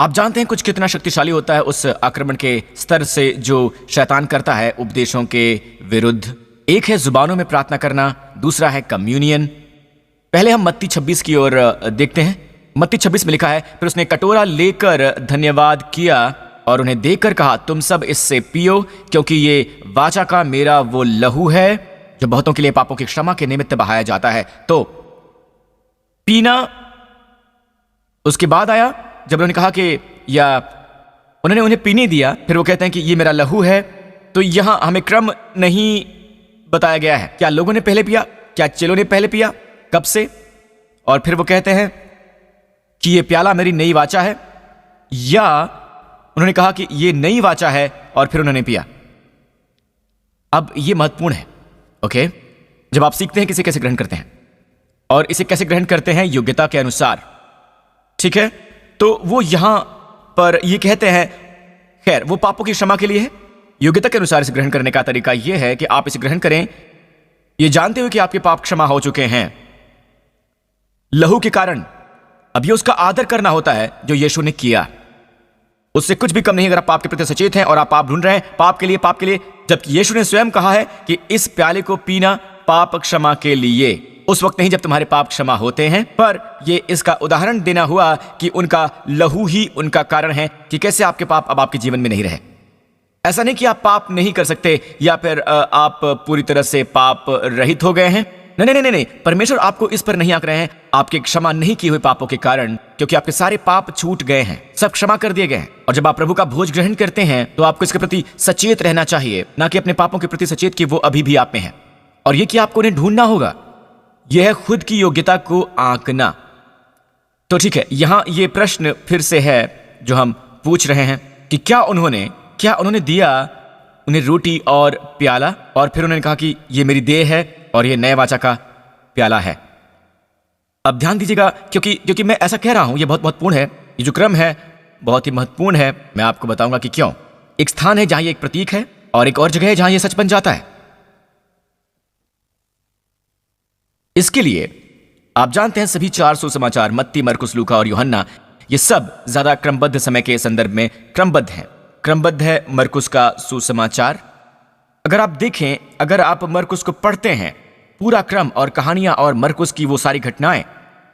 आप जानते हैं कुछ कितना शक्तिशाली होता है उस आक्रमण के स्तर से जो शैतान करता है उपदेशों के विरुद्ध। एक है जुबानों में प्रार्थना करना, दूसरा है कम्युनियन। पहले हम मत्ती 26 की ओर देखते हैं। मत्ती 26 में लिखा है, फिर उसने कटोरा लेकर धन्यवाद किया और उन्हें देकर कहा, तुम सब इससे पियो, क्योंकि ये वाचा का मेरा वो लहू है जो बहुतों के लिए पापों की क्षमा के निमित्त बहाया जाता है। तो पीना उसके बाद आया जब उन्होंने कहा कि या उन्होंने उन्हें पीने दिया, फिर वो कहते हैं कि ये मेरा लहू है। तो यहां हमें क्रम नहीं बताया गया है। क्या लोगों ने पहले पिया, क्या चेलों ने पहले पिया, कब से? और फिर वो कहते हैं कि ये प्याला मेरी नई वाचा है, या उन्होंने कहा कि ये नई वाचा है और फिर उन्होंने पिया। अब ये महत्वपूर्ण है, ओके? जब आप सीखते हैं किसे कैसे ग्रहण करते हैं और इसे कैसे ग्रहण करते हैं योग्यता के अनुसार, ठीक है? तो वो यहां पर ये कहते हैं, खैर वो पापों की क्षमा के लिए है। योग्यता के अनुसार इसे ग्रहण करने का तरीका यह है कि आप इसे ग्रहण करें ये जानते हुए कि आपके पाप क्षमा हो चुके हैं लहू के कारण। अब ये उसका आदर करना होता है जो यीशु ने किया, उससे कुछ भी कम नहीं। अगर आप पाप के प्रति सचेत हैं और आप पाप ढूंढ रहे हैं पाप के लिए, जबकि यीशु ने स्वयं कहा है कि इस प्याले को पीना पाप क्षमा के लिए, उस वक्त नहीं जब तुम्हारे पाप क्षमा होते हैं, पर ये इसका उदाहरण देना हुआ कि उनका लहू ही उनका कारण है कि कैसे आपके पाप अब आपके जीवन में नहीं रहे। ऐसा नहीं कि आप पाप नहीं कर सकते या फिर आप पूरी तरह से पाप रहित हो गए हैं। नहीं, परमेश्वर आपको इस पर नहीं आंक रहे हैं आपके क्षमा नहीं किए हुए पापों के कारण, क्योंकि आपके सारे पाप छूट गए हैं, सब क्षमा कर दिए गए हैं। और जब आप प्रभु का भोज ग्रहण करते हैं तो आपको इसके प्रति सचेत रहना चाहिए, ना कि अपने पापों के प्रति सचेत कि वो अभी भी आप में है। और ये कि आपको उन्हें ढूंढना होगा, यह है खुद की योग्यता को आंकना। तो ठीक है, यहां ये प्रश्न फिर से है जो हम पूछ रहे हैं कि क्या उन्होंने दिया उन्हें रोटी और प्याला, और फिर उन्होंने कहा कि ये मेरी देह है और ये नए वाचा का प्याला है। अब ध्यान दीजिएगा, क्योंकि मैं ऐसा कह रहा हूं, ये बहुत महत्वपूर्ण है। ये जो क्रम है बहुत ही महत्वपूर्ण है। मैं आपको बताऊंगा कि क्यों। एक स्थान है जहां ये एक प्रतीक है और एक और जगह है जहां ये सच बन जाता है। इसके लिए आप जानते हैं सभी 4 सुसमाचार मत्ती, मरकुस, लूका और यूहन्ना, ये सब ज्यादा क्रमबद्ध समय के संदर्भ में क्रमबद्ध है मरकुस का सुसमाचार। अगर आप देखें, अगर आप मरकुस को पढ़ते हैं पूरा क्रम और कहानियां और मरकुस की वो सारी घटनाएं,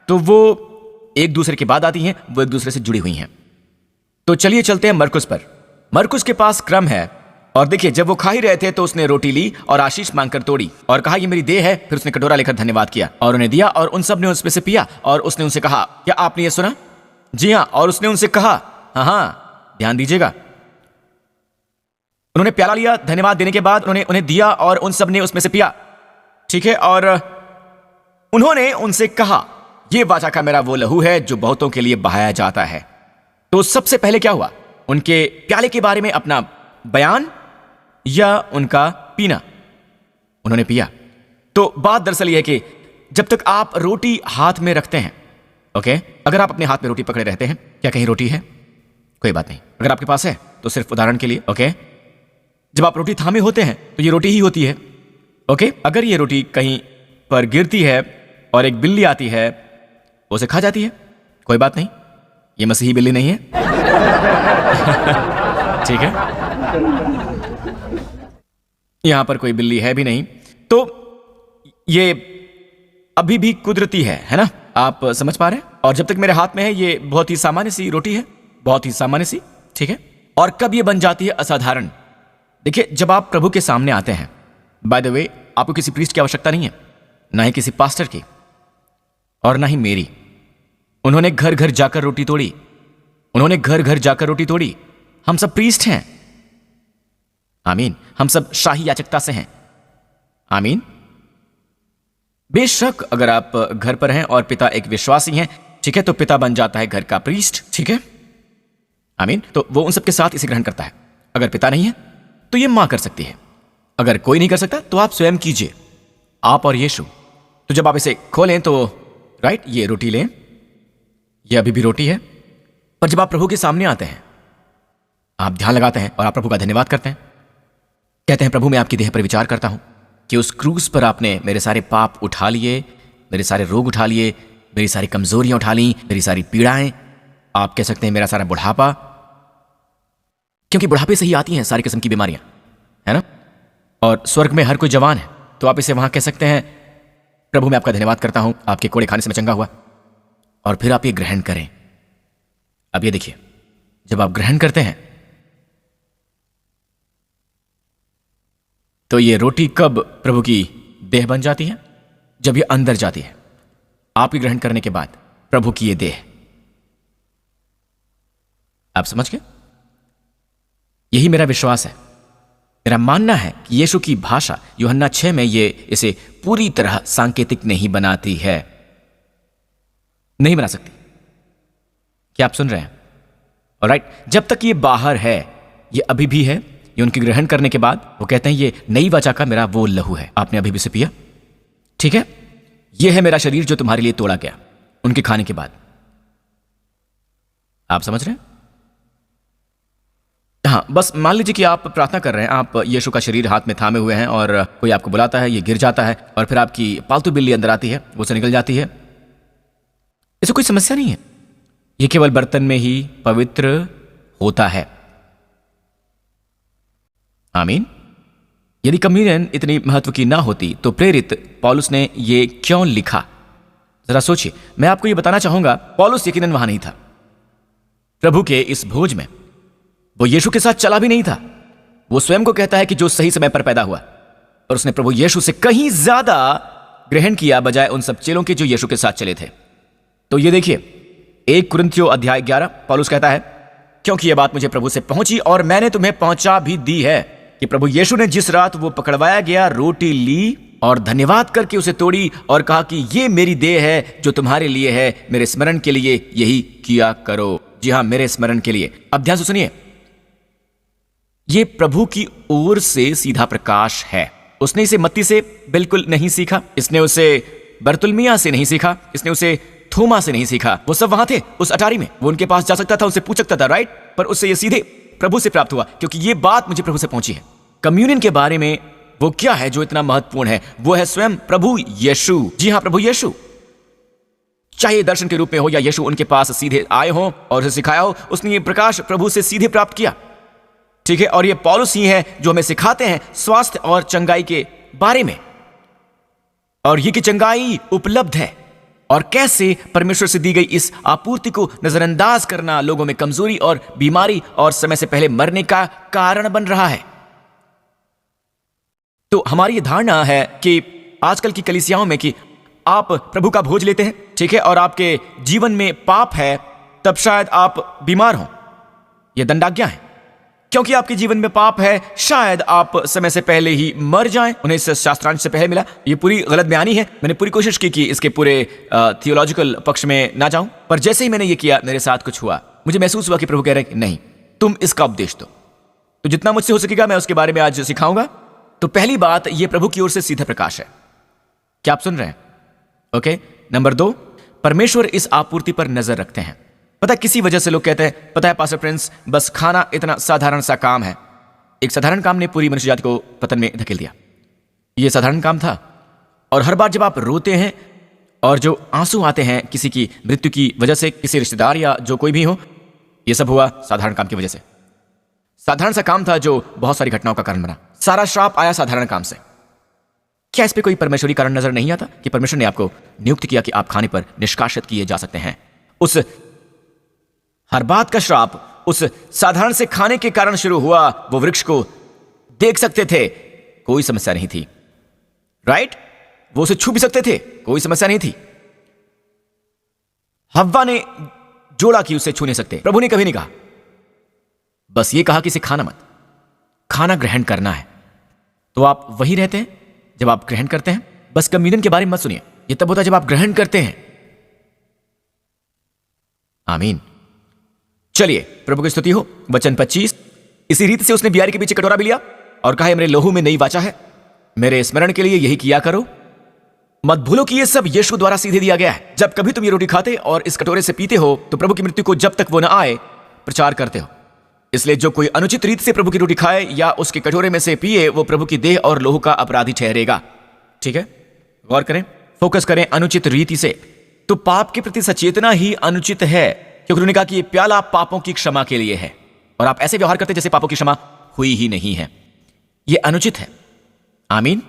तो वो एक दूसरे के बाद आती हैं, वो एक दूसरे से जुड़ी हुई हैं। तो चलिए चलते हैं मरकुस पर। मरकुस के पास क्रम है, और देखिए जब वो खा ही रहे थे तो उसने रोटी ली और आशीष मांगकर तोड़ी और कहा, ये मेरी देह है। फिर उसने कटोरा लेकर धन्यवाद किया और उन्हें दिया, और उन सब ने उसमें से पिया। और उसने उनसे कहा, क्या आपने ये सुना? जी हाँ। और उसने उनसे कहा, हाँ, ध्यान दीजिएगा, उन्होंने प्याला लिया, धन्यवाद देने के बाद उन्हें दिया और उन सब ने उसमें से पिया, ठीक है? और उन्होंने उनसे कहा, यह वाचा का मेरा वो लहू है जो बहुतों के लिए बहाया जाता है। तो सबसे पहले क्या हुआ? उनके प्याले के बारे में अपना बयान या उनका पीना? उन्होंने पिया। तो बात दरअसल यह है कि जब तक आप रोटी हाथ में रखते हैं, ओके, अगर आप अपने हाथ में रोटी पकड़े रहते हैं, क्या कहीं रोटी है? कोई बात नहीं, अगर आपके पास है तो सिर्फ उदाहरण के लिए, ओके, जब आप रोटी थामे होते हैं तो ये रोटी ही होती है, ओके। अगर ये रोटी कहीं पर गिरती है और एक बिल्ली आती है, वो उसे खा जाती है, कोई बात नहीं, ये मसीही बिल्ली नहीं है। ठीक है, यहां पर कोई बिल्ली है भी नहीं, तो ये अभी भी कुदरती है ना? आप समझ पा रहे हैं? और जब तक मेरे हाथ में है, ये बहुत ही सामान्य सी रोटी है, बहुत ही सामान्य सी, ठीक है। और कब ये बन जाती है असाधारण? देखिए, जब आप प्रभु के सामने आते हैं, बाय द वे, आपको किसी प्रीस्ट की आवश्यकता नहीं है, ना ही किसी पास्टर की, और ना ही मेरी। उन्होंने घर घर जाकर रोटी तोड़ी, हम सब प्रीस्ट हैं, आमीन। हम सब शाही याचकता से हैं, आमीन। बेशक अगर आप घर पर हैं और पिता एक विश्वासी हैं, ठीक है, तो पिता बन जाता है घर का प्रीस्ट, ठीक है, आमीन। तो वो उन सबके साथ इसे ग्रहण करता है। अगर पिता नहीं है तो ये मां कर सकती है। अगर कोई नहीं कर सकता तो आप स्वयं कीजिए, आप और यीशु। तो जब आप इसे खोलें तो राइट, ये रोटी लें, ये अभी भी रोटी है। पर जब आप प्रभु के सामने आते हैं, आप ध्यान लगाते हैं और आप प्रभु का धन्यवाद करते हैं, कहते हैं, प्रभु मैं आपकी देह पर विचार करता हूं कि उस क्रूस पर आपने मेरे सारे पाप उठा लिए, मेरे सारे रोग उठा लिए, मेरी सारी कमजोरियां उठा ली, मेरी सारी पीड़ाएं आप कह सकते हैं मेरा सारा बुढ़ापा, क्योंकि बुढ़ापे से ही आती हैं सारी किस्म की बीमारियां, है ना। और स्वर्ग में हर कोई जवान है, तो आप इसे वहां कह सकते हैं, प्रभु मैं आपका धन्यवाद करता हूं, आपके कोड़े खाने से मैं चंगा हुआ। और फिर आप ये ग्रहण करें। अब ये देखिए, जब आप ग्रहण करते हैं तो ये रोटी कब प्रभु की देह बन जाती है? जब ये अंदर जाती है, आपके ग्रहण करने के बाद प्रभु की ये देह। आप समझ गए? यही मेरा विश्वास है, मेरा मानना है कि यीशु की भाषा यूहन्ना 6 में ये इसे पूरी तरह सांकेतिक नहीं बनाती है, नहीं बना सकती। क्या आप सुन रहे हैं? ऑलराइट, जब तक ये बाहर है, ये अभी भी है। ये उनके ग्रहण करने के बाद वो कहते हैं ये नई वाचा का मेरा वो लहू है, आपने अभी भी से पिया, ठीक है। ये है मेरा शरीर जो तुम्हारे लिए तोड़ा गया, उनके खाने के बाद। आप समझ रहे हैं? हाँ, बस मान लीजिए कि आप प्रार्थना कर रहे हैं, आप यीशु का शरीर हाथ में थामे हुए हैं और कोई आपको बुलाता है, ये गिर जाता है और फिर आपकी पालतू बिल्ली अंदर आती है, वो से निकल जाती है। इससे कोई समस्या नहीं है, ये केवल बर्तन में ही पवित्र होता है। आमीन। यदि कम्युनियन इतनी महत्व की ना होती तो प्रेरित पौलुस ने ये क्यों लिखा? जरा सोचिए। मैं आपको ये बताना चाहूंगा, पौलुस यकीनन वहां नहीं था प्रभु के इस भोज में, वो यीशु के साथ चला भी नहीं था। वो स्वयं को कहता है कि जो सही समय पर पैदा हुआ, और उसने प्रभु यीशु से कहीं ज्यादा ग्रहण किया बजाय उन सब चेलों के जो यीशु के साथ चले थे। तो ये देखिए, 1 कुरिन्थियों अध्याय 11, पौलुस कहता है, क्योंकि यह बात मुझे प्रभु से पहुंची और मैंने तुम्हें पहुंचा भी दी है कि प्रभु यीशु ने जिस रात वो पकड़वाया गया, रोटी ली और धन्यवाद करके उसे तोड़ी और कहा कि ये मेरी देह है जो तुम्हारे लिए है, मेरे स्मरण के लिए यही किया करो। जी हां, मेरे स्मरण के लिए। अब ध्यान से सुनिए, ये प्रभु की ओर से सीधा प्रकाश है। उसने इसे मत्ती से बिल्कुल नहीं सीखा, इसने उसे बरतुल्मिया से नहीं सीखा, इसने उसे थोमा से नहीं सीखा। वो सब वहां थे उस अटारी में, वो उनके पास जा सकता था, उनसे पूछ सकता था, राइट। पर उससे ये सीधे प्रभु से प्राप्त हुआ, क्योंकि ये बात मुझे प्रभु से पहुंची है। कम्युनियन के बारे में वो क्या है जो इतना महत्वपूर्ण है? वो है स्वयं प्रभु यीशु। जी हां, प्रभु यीशु, चाहे दर्शन के रूप में हो या यीशु उनके पास सीधे आए हो और उसे सिखाया हो, उसने ये प्रकाश प्रभु से सीधे प्राप्त किया, ठीक है। और ये पौलुस ही है जो हमें सिखाते हैं स्वास्थ्य और चंगाई के बारे में, और ये कि चंगाई उपलब्ध है और कैसे परमेश्वर से दी गई इस आपूर्ति को नजरअंदाज करना लोगों में कमजोरी और बीमारी और समय से पहले मरने का कारण बन रहा है। तो हमारी ये धारणा है कि आजकल की कलीसियाओं में कि आप प्रभु का भोज लेते हैं, ठीक है, और आपके जीवन में पाप है, तब शायद आप बीमार हो। यह दंडाज्ञा है, क्योंकि आपके जीवन में पाप है, शायद आप समय से पहले ही मर जाएं। उन्हें इस शास्त्रांश से पहले मिला। ये पूरी गलत बयानी है। मैंने पूरी कोशिश की कि इसके पूरे थियोलॉजिकल पक्ष में ना जाऊं, पर जैसे ही मैंने ये किया, मेरे साथ कुछ हुआ। मुझे महसूस हुआ कि प्रभु कह रहे हैं कि नहीं, तुम इसका उपदेश दो। तो जितना मुझसे हो सकेगा मैं उसके बारे में आज सिखाऊंगा। तो पहली बात, ये प्रभु की ओर से सीधा प्रकाश है। क्या आप सुन रहे हैं? ओके। नंबर 2, परमेश्वर इस आपूर्ति पर नजर रखते हैं। पता है किसी वजह से लोग कहते हैं, पता है पास्टर प्रिंस, बस खाना इतना साधारण सा काम है। एक साधारण काम ने पूरी मनुष्य जाति को पतन में धकेल दिया। यह साधारण काम था। और हर बार जब आप रोते हैं और जो आंसू आते हैं किसी की मृत्यु की वजह से, किसी रिश्तेदार या जो कोई भी हो, यह सब हुआ साधारण काम की वजह से। साधारण सा काम था जो बहुत सारी घटनाओं का कारण बना। सारा श्राप आया साधारण काम से। क्या इस पे कोई परमेश्वरी कारण नजर नहीं आता कि परमेश्वर ने आपको नियुक्त किया कि आप खाने पर निष्कासित किए जा सकते हैं? उस हर बात का श्राप उस साधारण से खाने के कारण शुरू हुआ। वो वृक्ष को देख सकते थे, कोई समस्या नहीं थी, राइट। वो उसे छू भी सकते थे, कोई समस्या नहीं थी। हव्वा ने जोड़ा कि उसे छू नहीं सकते। प्रभु ने कभी नहीं कहा, बस ये कहा कि इसे खाना मत, खाना ग्रहण करना है। तो आप वही रहते हैं जब आप ग्रहण करते हैं। बस कम्युनियन के बारे में मत सुनिए, ये तब होता है जब आप ग्रहण करते हैं। आमीन। चलिए, प्रभु की स्तुति हो। वचन 25, इसी रीति से उसने बियारी के पीछे कटोरा भी लिया और कहा, मेरे लहू में नई वाचा है, मेरे स्मरण के लिए यही किया करो। मत भूलो कि यह सब यीशु द्वारा सीधे दिया गया है। जब कभी तुम ये रोटी खाते और इस कटोरे से पीते हो तो प्रभु की मृत्यु को जब तक वो न आए प्रचार करते हो। इसलिए जो कोई अनुचित रीति से प्रभु की रोटी खाए या उसके कटोरे में से पिए, वो प्रभु की देह और लहू का अपराधी ठहरेगा। ठीक है, गौर करें, फोकस करें अनुचित रीति से। तो पाप के प्रति सचेतना ही अनुचित है, क्योंकि उन्होंने कहा कि ये प्याला पापों की क्षमा के लिए है और आप ऐसे व्यवहार करते जैसे पापों की क्षमा हुई ही नहीं है। यह अनुचित है। आमीन।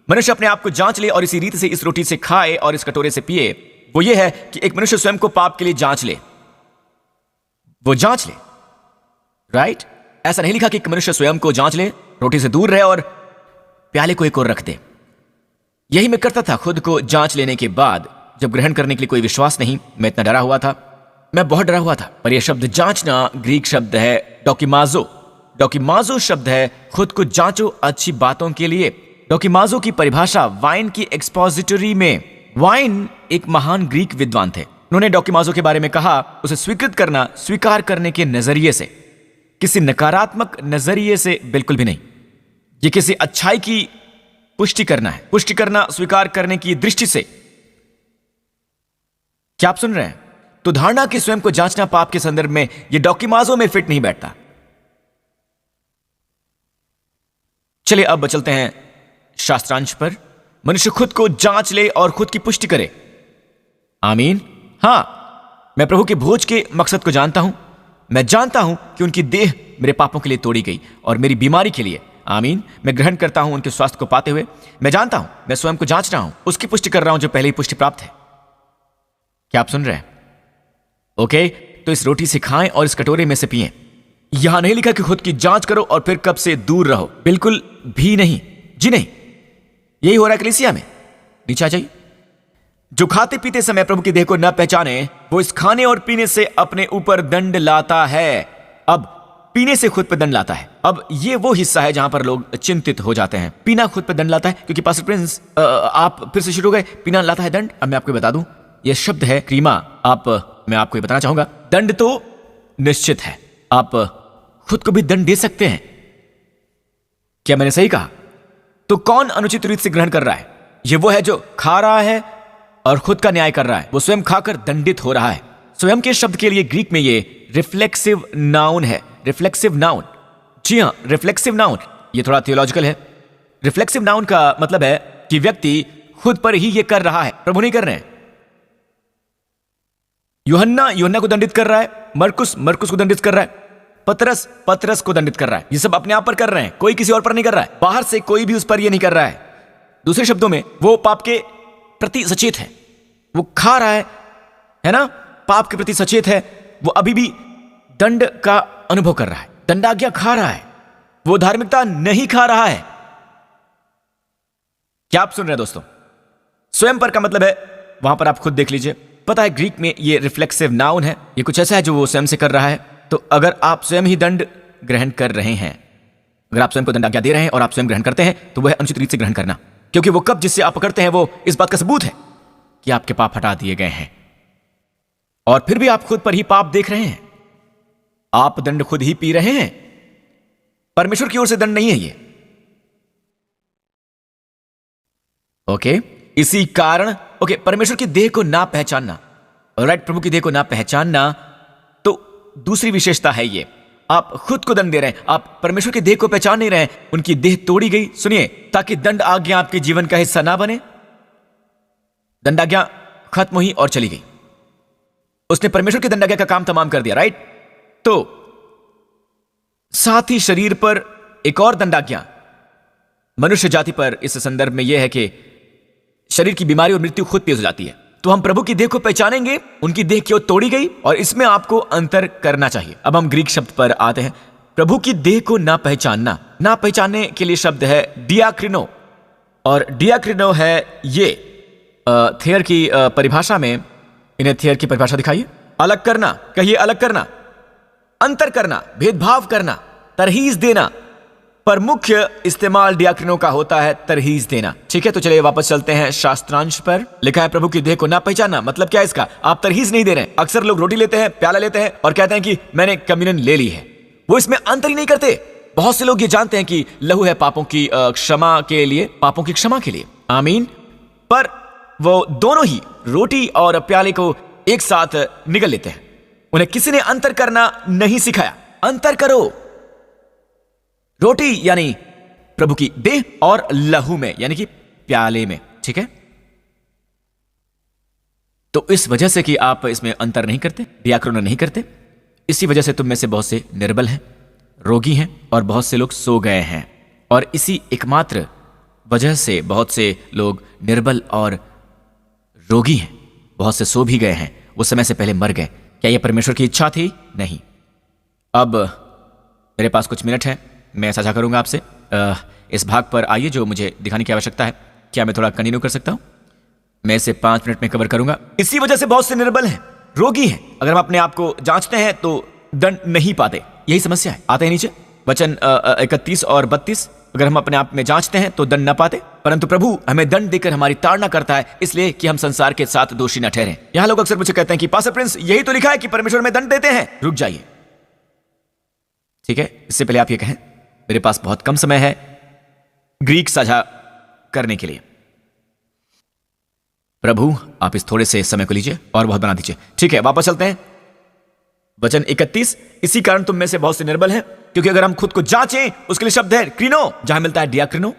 मनुष्य अपने आप को जांच ले और इसी रीति से इस रोटी से खाए और इस कटोरे से पिए। वो ये है कि एक मनुष्य स्वयं को पाप के लिए जांच ले, वो जांच ले, राइट। ऐसा नहीं लिखा कि एक मनुष्य स्वयं को जांच ले, रोटी से दूर रहे और प्याले को एक और रख दे। यही मैं करता था खुद को जांच लेने के बाद। जब ग्रहण करने के लिए कोई विश्वास नहीं, मैं इतना डरा हुआ था, मैं बहुत डरा हुआ था। पर यह शब्द जांचना ग्रीक शब्द है डोकिमाजो। डोकिमाजो शब्द है खुद को जांचो अच्छी बातों के लिए। डोकिमाजो की परिभाषा वाइन की एक्सपोजिटरी में, वाइन एक महान ग्रीक विद्वान थे, उन्होंने डोकिमाजो के बारे में कहा, उसे स्वीकृत करना स्वीकार करने के नजरिए से, किसी नकारात्मक नजरिए से बिल्कुल भी नहीं। यह किसी अच्छाई की पुष्टि करना है, पुष्टि करना स्वीकार करने की दृष्टि से। क्या आप सुन रहे हैं? तो धारणा कि स्वयं को जांचना पाप के संदर्भ में यह डोकिमाजो में फिट नहीं बैठता। चलिए अब चलते हैं शास्त्रांश पर। मनुष्य खुद को जांच ले और खुद की पुष्टि करे। आमीन। हां, मैं प्रभु के भोज के मकसद को जानता हूं। मैं जानता हूं कि उनकी देह मेरे पापों के लिए तोड़ी गई और मेरी बीमारी के लिए। आमीन। मैं ग्रहण करता हूं उनके स्वास्थ्य को पाते हुए। मैं जानता हूं, मैं स्वयं को जांच रहा हूं, उसकी पुष्टि कर रहा हूं जो पहले ही पुष्टि प्राप्त है। क्या आप सुन रहे हैं? ओके, तो इस रोटी से खाएं और इस कटोरे में से पिएं। यहां नहीं लिखा कि खुद की जांच करो और फिर कब से दूर रहो, बिल्कुल भी नहीं, जी नहीं। यही हो रहा है कलीसिया में। नीचे आ जाइए। जो खाते पीते समय प्रभु की देह को न पहचाने, वो इस खाने और पीने से अपने ऊपर दंड लाता है। अब पीने से खुद पर दंड लाता है। अब ये वो हिस्सा है जहां पर लोग चिंतित हो जाते हैं। पीना खुद पर दंड लाता है, क्योंकि पास्टर प्रिंस आप फिर से शुरू हो गए, पीना लाता है दंड। अब मैं आपको बता दूं, यह शब्द है क्रीमा। मैं आपको बताना चाहूंगा, दंड तो निश्चित है, आप खुद को भी दंड दे सकते हैं। क्या मैंने सही कहा? तो कौन अनुचित रीत से ग्रहण कर रहा है? यह वो है जो खा रहा है और खुद का न्याय कर रहा है। वो स्वयं खाकर दंडित हो रहा है। स्वयं के शब्द के लिए ग्रीक में ये रिफ्लेक्सिव नाउन है। रिफ्लेक्सिव नाउन, जी हां, रिफ्लेक्सिव नाउन। ये थोड़ा थियोलॉजिकल है। रिफ्लेक्सिव नाउन का मतलब है कि व्यक्ति खुद पर ही ये कर रहा है, प्रभु नहीं कर रहे हैं। यूहन्ना को दंडित कर रहा है, मरकुस को दंडित कर रहा है, पतरस को दंडित कर रहा है। ये सब अपने आप पर कर रहे हैं, कोई किसी और पर नहीं कर रहा है। बाहर से कोई भी उस पर ये नहीं कर रहा है। दूसरे शब्दों में, वो पाप के प्रति सचेत है, वो खा रहा है ना, पाप के प्रति सचेत है। वो अभी भी दंड का अनुभव कर रहा है, दंडाज्ञा खा रहा है, वो धार्मिकता नहीं खा रहा है। क्या आप सुन रहे हैं दोस्तों? स्वयं पर का मतलब है, वहां पर आप खुद देख लीजिए। पता है ग्रीक में ये रिफ्लेक्सिव नाउन है, ये कुछ ऐसा है जो वो स्वयं से कर रहा है। तो अगर आप स्वयं ही दंड ग्रहण कर रहे हैं, अगर आप स्वयं को दंडाज्ञा दे रहे हैं और आप स्वयं ग्रहण करते हैं, तो वह अनुचित रीत से ग्रहण करना, क्योंकि वो कब जिससे आप पकड़ते हैं वो इस बात का सबूत है कि आपके पाप हटा दिए गए हैं। और फिर भी आप खुद पर ही पाप देख रहे हैं, आप दंड खुद ही पी रहे हैं। परमेश्वर की ओर से दंड नहीं है ये। ओके, इसी कारण परमेश्वर की देह को ना पहचानना, राइट, प्रभु की देह को ना पहचानना, तो दूसरी विशेषता है ये। आप खुद को दंड दे रहे हैं, आप परमेश्वर की देह को पहचान नहीं रहे हैं। उनकी देह तोड़ी गई, सुनिए, ताकि दंड आज्ञा आपके जीवन का हिस्सा ना बने। दंडाज्ञा खत्म हुई और चली गई। उसने परमेश्वर की दंडाज्ञा का काम तमाम कर दिया, राइट। तो साथ ही शरीर पर एक और दंडाज्ञा मनुष्य जाति पर इस संदर्भ में यह है कि शरीर की बीमारी और मृत्यु खुद पेश हो जाती है। तो हम प्रभु की देह को पहचानेंगे, उनकी देह क्यों तोड़ी गई, और इसमें आपको अंतर करना चाहिए। अब हम ग्रीक शब्द पर आते हैं। प्रभु की देह को ना पहचानना, ना पहचानने के लिए शब्द है डियाक्रिनो, और डियाक्रिनो है ये थेयर की परिभाषा में। इन्हें थेयर की परिभाषा दिखाइए। अलग करना, कहिए अलग करना, अंतर करना, भेदभाव करना, तरहीज देना। पर मुख्य इस्तेमाल डियाक्रिनो का होता है तरहीज देना। ठीक है, तो चलिए वापस चलते हैं शास्त्रांश पर। लिखा है प्रभु की देह को ना पहचानना, मतलब क्या है इसका? आप तरहीज नहीं दे रहे हैं। अक्सर लोग रोटी लेते हैं, प्याला लेते हैं और कहते हैं कि मैंने कम्युनियन ले ली है। वो इसमें अंतर ही नहीं करते। बहुत से लोग ये जानते हैं कि लहू है पापों की क्षमा के लिए, पापों की क्षमा के लिए। आमीन। पर वो दोनों ही रोटी और प्याले को एक साथ निगल लेते हैं। उन्हें किसी ने अंतर करना नहीं सिखाया। अंतर करो। रोटी यानी प्रभु की देह और लहू में यानी कि प्याले में। ठीक है, तो इस वजह से कि आप इसमें अंतर नहीं करते, व्याकरण नहीं करते, इसी वजह से तुम में से बहुत से निर्बल हैं, रोगी हैं और बहुत से लोग सो गए हैं। और इसी एकमात्र वजह से बहुत से लोग निर्बल और रोगी हैं, बहुत से सो भी गए हैं, वो समय से पहले मर गए। क्या यह परमेश्वर की इच्छा थी? नहीं। अब मेरे पास कुछ मिनट हैं, मैं साझा करूंगा आपसे इस भाग पर। आइए, जो मुझे दिखाने की आवश्यकता है, क्या मैं थोड़ा कंटिन्यू कर सकता हूं? मैं इसे 5 मिनट में कवर करूंगा। इसी वजह से बहुत से निर्बल हैं, रोगी हैं। अगर हम अपने आप को जांचते हैं तो दंड नहीं पाते, यही समस्या है। आते हैं नीचे, वचन 31 और 32। अगर हम अपने आप में जांचते हैं तो दंड न पाते, परंतु प्रभु हमें दंड देकर हमारी ताड़ना करता है, इसलिए कि हम संसार के साथ दोषी न ठहरें। यहां लोग अक्सर मुझे कहते हैं कि पास्टर प्रिंस, यही तो लिखा है कि परमेश्वर में दंड देते हैं। रुक जाइए, ठीक है। इससे पहले आप ये कहें, मेरे पास बहुत कम समय है ग्रीक साझा करने के लिए। प्रभु आप इस थोड़े से समय को लीजिए और बहुत बना दीजिए। ठीक है, वापस चलते हैं। वचन 31, इसी कारण तुम में से बहुत से निर्बल हैं, क्योंकि अगर हम खुद को जांचें, उसके लिए शब्द है क्रीनो, जहां मिलता है डियाक्रिनो।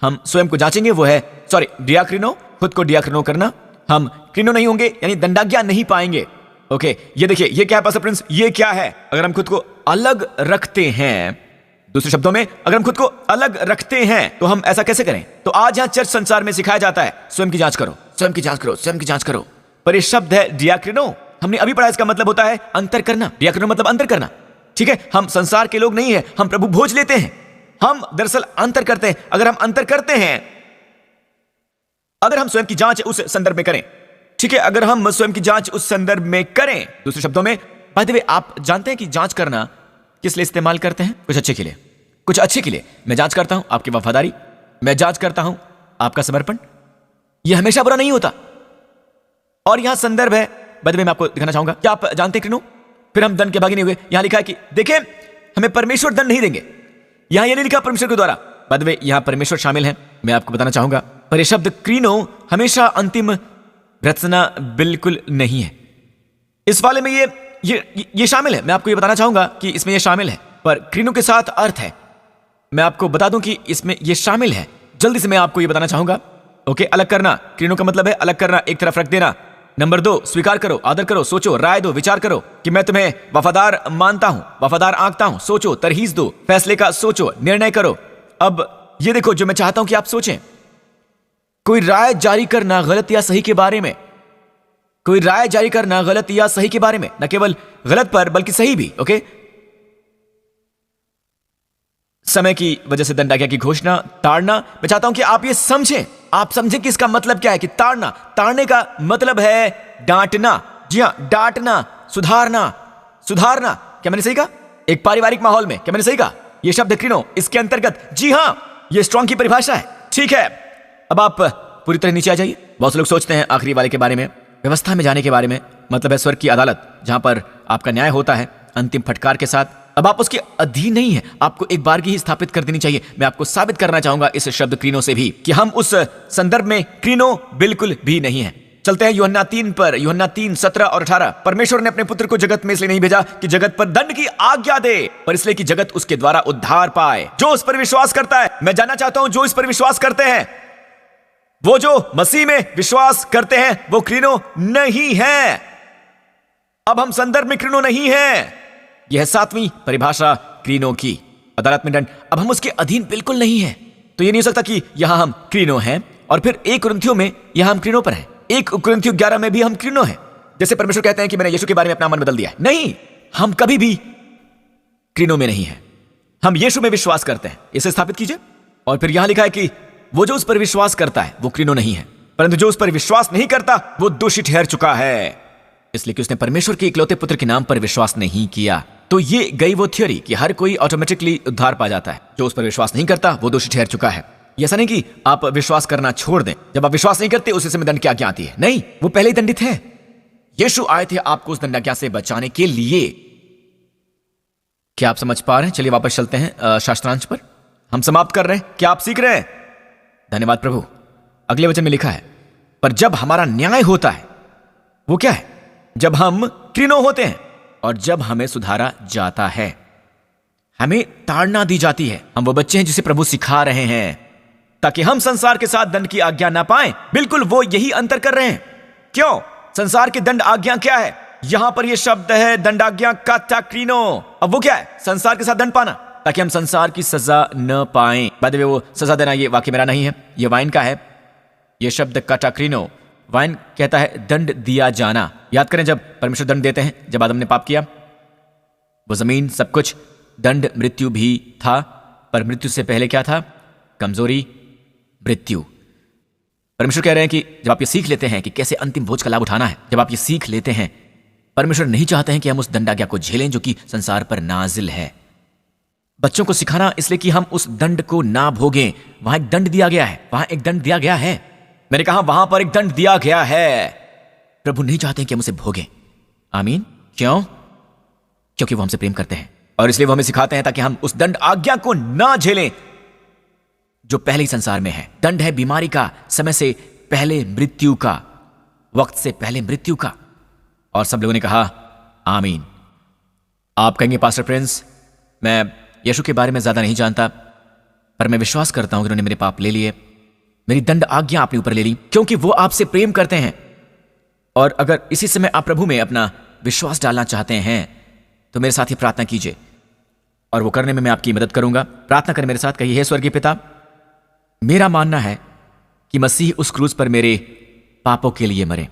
हम स्वयं को जांचेंगे, वो है डियाक्रिनो, खुद को डियाक्रिनो करना। हम क्रीनो नहीं होंगे, यानी दंडाज्ञा नहीं पाएंगे। ओके, ये देखिए, ये क्या है पास्टर प्रिंस? ये क्या है? अगर हम खुद को अलग रखते हैं, दूसरे शब्दों में अगर हम खुद को अलग रखते हैं तो हम ऐसा कैसे करें? तो आज यहां चर्च संसार में सिखाया जाता है स्वयं की जांच करो, स्वयं की जांच करो, स्वयं की जांच करो। पर ये शब्द है डियाक्रिनो, हमने अभी पढ़ा, इसका मतलब होता है अंतर करना। डियाक्रिनो मतलब अंतर करना, ठीक है। हम संसार के लोग नहीं है, हम प्रभु भोज लेते हैं, हम दरअसल अंतर करते हैं। अगर हम अंतर करते हैं, अगर हम स्वयं की जांच उस संदर्भ में करें, ठीक है, अगर हम स्वयं की जांच उस संदर्भ में करें, दूसरे शब्दों में, बाय द वे, आप जानते हैं कि जांच करना किस लिए इस्तेमाल करते हैं? कुछ अच्छे के लिए, कुछ अच्छे के लिए। मैं जांच करता हूं आपकी वफादारी, मैं जांच करता हूं आपका समर्पण, यह हमेशा बुरा नहीं होता। और यहां संदर्भ है, बाय द वे, मैं आपको दिखाना चाहूंगा। क्या आप जानते हैं क्यों? फिर हम दंड के भागी नहीं हुए। यहां लिखा है कि देखें, हमें परमेश्वर दंड नहीं देंगे। यहां यह नहीं लिखा परमेश्वर के द्वारा, बाय द वे, यहां परमेश्वर शामिल है, मैं आपको बताना चाहूंगा। पर यह शब्द क्रीनो हमेशा अंतिम रचना बिल्कुल नहीं है। इस वाले में ये शामिल है, मैं आपको ये बताना चाहूंगा कि इसमें ये शामिल है, पर क्रीनो के साथ अर्थ है। मैं आपको बता दूं कि इसमें ये शामिल है, जल्दी से मैं आपको ये बताना चाहूंगा। ओके, अलग करना, क्रीनो का मतलब है अलग करना, एक तरफ रख देना। नंबर 2, स्वीकार करो, आदर करो, सोचो, राय दो, विचार करो कि मैं तुम्हें वफादार मानता हूं, वफादार आंकता हूं। सोचो, तरहीज दो, फैसले का सोचो, निर्णय करो। अब ये देखो, जो मैं चाहता हूं कि आप सोचें, कोई राय जारी करना गलत या सही के बारे में, कोई राय जारी करना गलत या सही के बारे में, न केवल गलत पर बल्कि सही भी। ओके, समय की वजह से दंडाज्ञा की घोषणा, ताड़ना। मैं चाहता हूं कि आप ये समझें, आप समझें कि इसका मतलब क्या है। कि ताड़ना, ताड़ने का मतलब है डांटना। जी हां, डांटना, सुधारना, सुधारना। क्या मैंने सही कहा? एक पारिवारिक माहौल में, क्या मैंने सही कहा? यह शब्द क्रीनो इसके अंतर्गत, जी हां, यह स्ट्रॉन्ग की परिभाषा है। ठीक है, अब आप पूरी तरह नीचे आ जाइए। बहुत से लोग सोचते हैं आखिरी वाले के बारे में, व्यवस्था में जाने के बारे में, मतलब है स्वर्ग की अदालत, जहां पर आपका न्याय होता है अंतिम फटकार के साथ। अब आप उसके अधीन नहीं है, आपको एक बार ही स्थापित कर देनी चाहिए। मैं आपको साबित करना चाहूंगा इस शब्द क्रीनो से भी कि हम उस संदर्भ में क्रीनो बिल्कुल भी नहीं है। चलते हैं यूहन्ना 3 पर, यूहन्ना 3, 17 और 18। परमेश्वर ने अपने पुत्र को जगत में इसलिए नहीं भेजा कि जगत पर दंड की आज्ञा दे, पर इसलिए कि जगत उसके द्वारा उद्धार पाए। जो उस पर विश्वास करता है, मैं जानना चाहता हूं, जो इस पर विश्वास करते हैं, वो जो मसीह में विश्वास करते हैं, वो क्रीनो नहीं है। अब हम संदर्भ में क्रीनो नहीं है। यह 7वीं परिभाषा क्रीनो की, अदालत में दंड। अब हम उसके अधीन बिल्कुल नहीं है, तो यह नहीं हो सकता कि यहां हम क्रीनो हैं और फिर 1 कुरिन्थियों में यहां हम क्रीनो पर हैं, 1 कुरिन्थियों 11 में भी हम क्रीनो हैं। जैसे परमेश्वर कहते हैं कि मैंने यीशु के बारे में अपना मन बदल दिया है। नहीं, हम कभी भी क्रीनो में नहीं है, हम यीशु में विश्वास करते हैं। इसे स्थापित कीजिए। और फिर यहां लिखा है कि वो जो उस पर विश्वास करता है वो क्रीनो नहीं है, परंतु जो उस पर विश्वास नहीं करता वो दोषी ठहर चुका है, इसलिए कि उसने परमेश्वर के इकलौते पुत्र के नाम पर विश्वास नहीं किया। तो ये गई वो थ्योरी कि हर कोई ऑटोमेटिकली उद्धार पा जाता है। जो उस पर विश्वास नहीं करता वो दोषी ठहर चुका है। ऐसा नहीं कि आप विश्वास करना छोड़ दें, जब आप विश्वास नहीं करते उसी समय दंड की आज्ञा आती है। नहीं, वो पहले ही दंडित है। यीशु आए थे आपको उस दंडाज्ञा से बचाने के लिए। क्या आप समझ पा रहे हैं? चलिए वापस चलते हैं शास्त्रांश पर, हम समाप्त कर रहे हैं। क्या आप सीख रहे हैं? धन्यवाद प्रभु। अगले वचन में लिखा है, पर जब हमारा न्याय होता है, वो क्या है? जब हम क्रीनो होते हैं और जब हमें सुधारा जाता है, हमें ताड़ना दी जाती है। हम वो बच्चे हैं जिसे प्रभु सिखा रहे हैं ताकि हम संसार के साथ दंड की आज्ञा ना पाएं। बिल्कुल वो यही अंतर कर रहे हैं। क्यों? संसार की दंड आज्ञा क्या है? यहां पर यह शब्द है दंडाज्ञा काटाक्रीनो। अब वो क्या है? संसार के साथ दंड पाना, ताकि हम संसार की सजा न पाएं। बाद में वो सजा देना, ये वाक्य मेरा नहीं है, ये वाइन का है। ये शब्द काटाक्रीनो, वाइन कहता है दंड दिया जाना। याद करें, जब परमेश्वर दंड देते हैं, जब आदम ने पाप किया, वो जमीन सब कुछ, दंड मृत्यु भी था, पर मृत्यु से पहले क्या था? कमजोरी, मृत्यु। परमेश्वर कह रहे हैं कि जब आप ये सीख लेते हैं कि कैसे अंतिम भोज का लाभ उठाना है, जब आप ये सीख लेते हैं, परमेश्वर नहीं चाहते हैं कि हम उस दंडाज्ञा को झेलें जो कि संसार पर नाजिल है। बच्चों को सिखाना इसलिए कि हम उस दंड को ना भोगें। वहां एक दंड दिया गया है, वहां एक दंड दिया गया है। मैंने कहा वहां पर एक दंड दिया गया है। प्रभु नहीं चाहते हैं कि हम उसे भोगें। आमीन। क्यों? क्योंकि वो हमसे प्रेम करते हैं, और इसलिए वो हमें सिखाते हैं ताकि हम उस दंड आज्ञा को ना झेलें जो पहले ही संसार में है। दंड है बीमारी का, समय से पहले मृत्यु का, वक्त से पहले मृत्यु का। और सब लोगों ने कहा आमीन। आप कहेंगे पास्टर प्रिंस, मैं यीशु के बारे में ज्यादा नहीं जानता, पर मैं विश्वास करता हूं कि उन्होंने मेरे पाप ले लिए, मेरी दंड आज्ञा आपने ऊपर ले ली, क्योंकि वो आपसे प्रेम करते हैं। और अगर इसी समय आप प्रभु में अपना विश्वास डालना चाहते हैं तो मेरे साथ ही प्रार्थना कीजिए, और वो करने में मैं आपकी मदद करूंगा। प्रार्थना करें मेरे साथ, कहिए, हे स्वर्गीय पिता, मेरा मानना है कि मसीह उस क्रूज पर मेरे पापों के लिए मरे,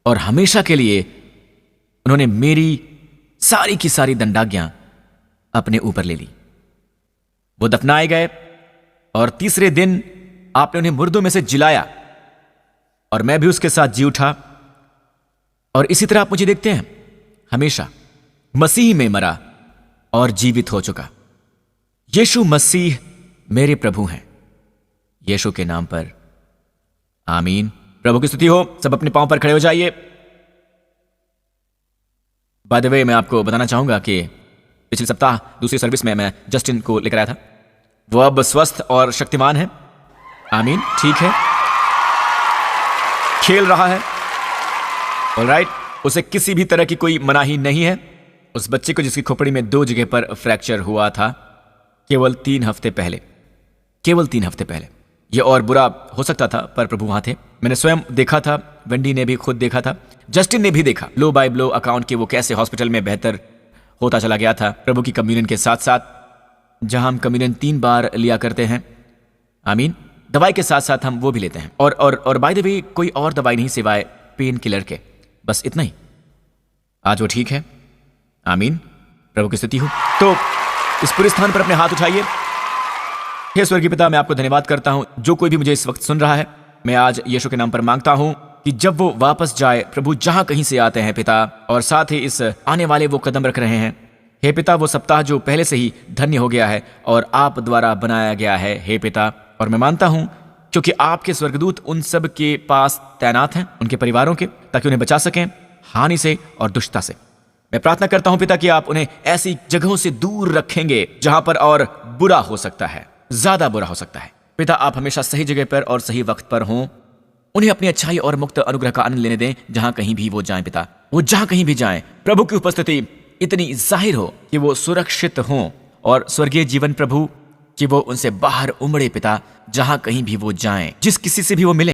और हमेशा के लिए उन्होंने मेरी सारी की सारी दंडाज्ञा अपने ऊपर ले ली। वो दफनाए गए, और तीसरे दिन आपने उन्हें मुर्दों में से जिलाया, और मैं भी उसके साथ जी उठा। और इसी तरह आप मुझे देखते हैं, हमेशा मसीह में मरा और जीवित हो चुका। यीशु मसीह मेरे प्रभु हैं। यीशु के नाम पर आमीन। प्रभु की स्तुति हो। सब अपने पांव पर खड़े हो जाइए। बाय द वे, मैं आपको बताना चाहूंगा कि पिछले सप्ताह दूसरी सर्विस में मैं जस्टिन को लेकर आया था। वो अब स्वस्थ और शक्तिमान है। आमीन। ठीक है, खेल रहा है। ऑलराइट, उसे किसी भी तरह की कोई मनाही नहीं है। उस बच्चे को जिसकी खोपड़ी में 2 जगह पर फ्रैक्चर हुआ था, केवल 3 हफ्ते पहले, केवल 3 हफ्ते पहले। यह और बुरा हो सकता था, पर प्रभु वहां थे। मैंने स्वयं देखा था, वेंडी ने भी खुद देखा था, जस्टिन ने भी देखा, लो बाय लो अकाउंट के वो कैसे हॉस्पिटल में बेहतर होता चला गया था प्रभु की कम्युनियन के साथ साथ, जहां हम कम्युनियन 3 बार लिया करते हैं। आमीन। दवाई के साथ साथ हम वो भी लेते हैं, और बाय द वे, कोई और दवाई नहीं सिवाय पेन किलर के, बस इतना ही। आज वो ठीक है। आमीन। प्रभु की स्तुति हो। तो इस पूरे स्थान पर अपने हाथ उठाइए। हे स्वर्गीय पिता, मैं आपको धन्यवाद करता हूं। जो कोई भी मुझे इस वक्त सुन रहा है, मैं आज यीशु के नाम पर मांगता हूं कि जब वो वापस जाए, प्रभु जहां कहीं से आते हैं पिता, और साथ ही इस आने वाले वो कदम रख रहे हैं, हे पिता, वो सप्ताह जो पहले से ही धन्य हो गया है और आप द्वारा बनाया गया है, हे पिता। और मैं मानता हूं क्योंकि आपके स्वर्गदूत उन सब के पास तैनात हैं, उनके परिवारों के, ताकि उन्हें बचा सकें हानि से और दुष्टता से। मैं प्रार्थना करता हूं पिता कि आप उन्हें ऐसी जगहों से दूर रखेंगे जहां पर और बुरा हो सकता है, ज्यादा बुरा हो सकता है। पिता, आप हमेशा सही जगह पर और सही वक्त पर हों। उन्हें अपनी अच्छाई और मुक्त अनुग्रह का आनंद लेने दें जहां कहीं भी वो जाएं पिता। वो जहां कहीं भी जाएं, प्रभु की उपस्थिति इतनी जाहिर हो कि वो सुरक्षित हों, और स्वर्गीय जीवन प्रभु कि वो उनसे बाहर उमड़े पिता, जहां कहीं भी वो जाएं, जिस किसी से भी वो मिले।